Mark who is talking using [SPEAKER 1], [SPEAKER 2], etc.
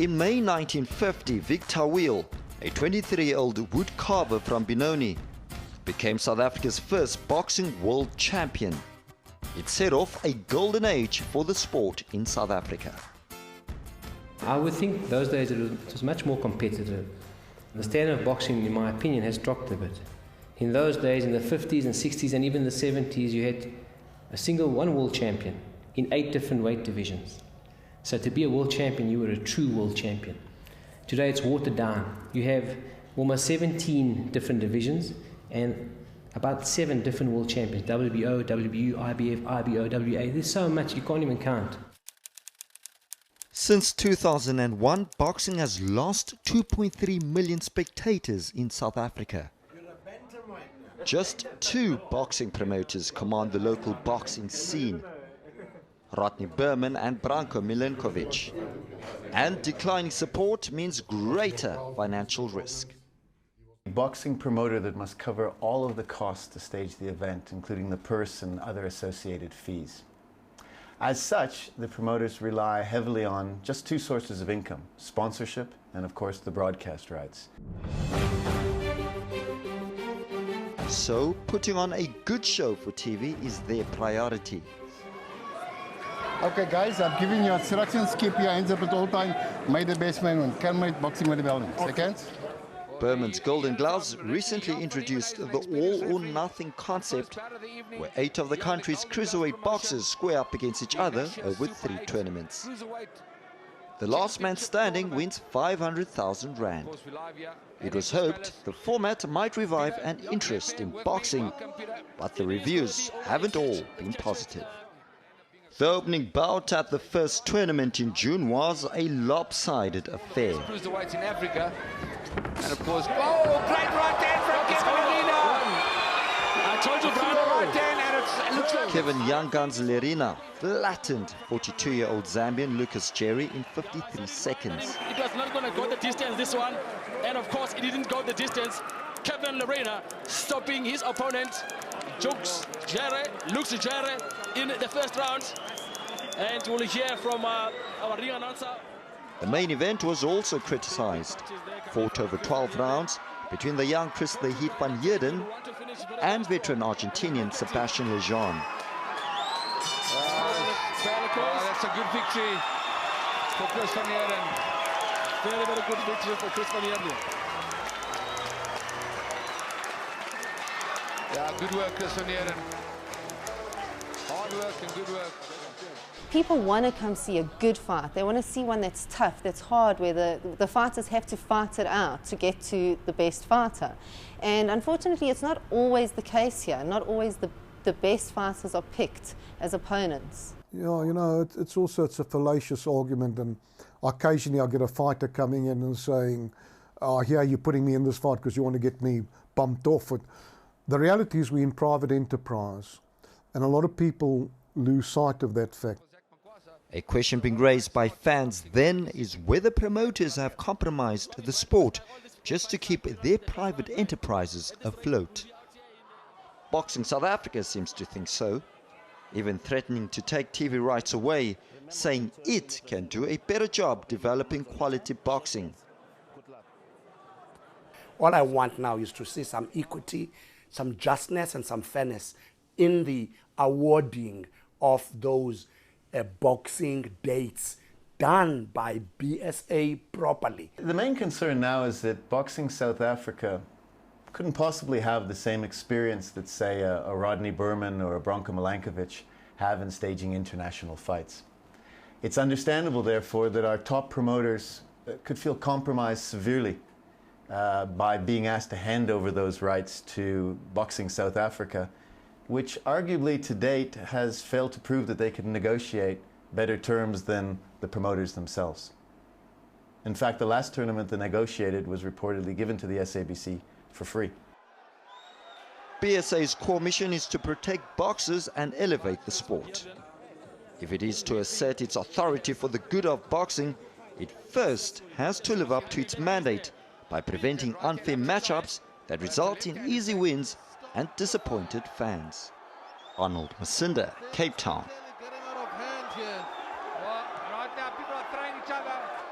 [SPEAKER 1] In May 1950, Victor Wheel, a 23-year-old wood carver from Benoni, became South Africa's first boxing world champion. It set off a golden age for the sport in South Africa.
[SPEAKER 2] I would think those days it was much more competitive. The standard of boxing, in my opinion, has dropped a bit. In those days, in the 50s and 60s and even the 70s, you had a single one world champion in 8 different weight divisions. So to be a world champion, you were a true world champion. Today it's watered down. You have almost 17 different divisions and about 7 different world champions. WBO, WBU, IBF, IBO, WA. There's so much you can't even count.
[SPEAKER 1] Since 2001, boxing has lost 2.3 million spectators in South Africa. Just 2 boxing promoters command the local boxing scene: Rodney Berman and Branko Milenkovic. And declining support means greater financial risk.
[SPEAKER 3] A boxing promoter that must cover all of the costs to stage the event, including the purse and other associated fees. As such, the promoters rely heavily on just 2 sources of income: sponsorship and, of course, the broadcast rights.
[SPEAKER 1] So, putting on a good show for TV is their priority.
[SPEAKER 4] Okay guys, I'm giving you instructions. Keep your hands up at all time. May the best man win. Can make boxing with the bell. Seconds.
[SPEAKER 1] Berman's Golden Gloves recently introduced the all-or-nothing concept, where 8 of the country's cruiserweight boxers square up against each other over 3 tournaments. The last man standing wins 500,000 rand. It was hoped the format might revive an interest in boxing, but the reviews haven't all been positive. The opening bout at the first tournament in June was a lopsided affair.
[SPEAKER 5] Cruiserweights in Africa, and of course, great right hand from Kevin Lerena. I told you, Brian, right hand, and it looks like
[SPEAKER 1] Kevin Young Guns Lerena flattened 42-year-old Zambian Lucas Jerry in 53 seconds.
[SPEAKER 6] It was not going to go the distance, this one, and of course, it didn't go the distance. Kevin Lerena stopping his opponent, Lucas Jerry, in the first round. And we'll hear from our ring announcer.
[SPEAKER 1] The main event was also criticized. Fought over 12 rounds between the young Chris the Heat van Heerden and veteran Argentinian Sebastian Lejeune.
[SPEAKER 5] That's a good victory for Chris van Heerden.
[SPEAKER 6] Very, very good victory for Chris van Heerden.
[SPEAKER 5] Yeah, good work, Chris van Heerden. Hard work and good work.
[SPEAKER 7] People want to come see a good fight. They want to see one that's tough, that's hard, where the fighters have to fight it out to get to the best fighter. And unfortunately, it's not always the case here. Not always the best fighters are picked as opponents.
[SPEAKER 8] Yeah, you know, it's a fallacious argument, and occasionally I get a fighter coming in and saying, "Oh, here you're putting me in this fight because you want to get me bumped off." The reality is we're in private enterprise, and a lot of people lose sight of that fact.
[SPEAKER 1] A question being raised by fans then is whether promoters have compromised the sport just to keep their private enterprises afloat. Boxing South Africa seems to think so, even threatening to take TV rights away, saying it can do a better job developing quality boxing.
[SPEAKER 9] All I want now is to see some equity, some justness and some fairness in the awarding of those boxing dates done by BSA properly.
[SPEAKER 3] The main concern now is that Boxing South Africa couldn't possibly have the same experience that, say, a Rodney Berman or a Branko Milenkovic have in staging international fights. It's understandable, therefore, that our top promoters could feel compromised severely by being asked to hand over those rights to Boxing South Africa, which arguably to date has failed to prove that they can negotiate better terms than the promoters themselves. In fact, the last tournament they negotiated was reportedly given to the SABC for free.
[SPEAKER 1] BSA's core mission is to protect boxers and elevate the sport. If it is to assert its authority for the good of boxing, it first has to live up to its mandate by preventing unfair matchups that result in easy wins and disappointed fans. Arnold Masinda, Cape Town.
[SPEAKER 5] Right now, people are throwing each other.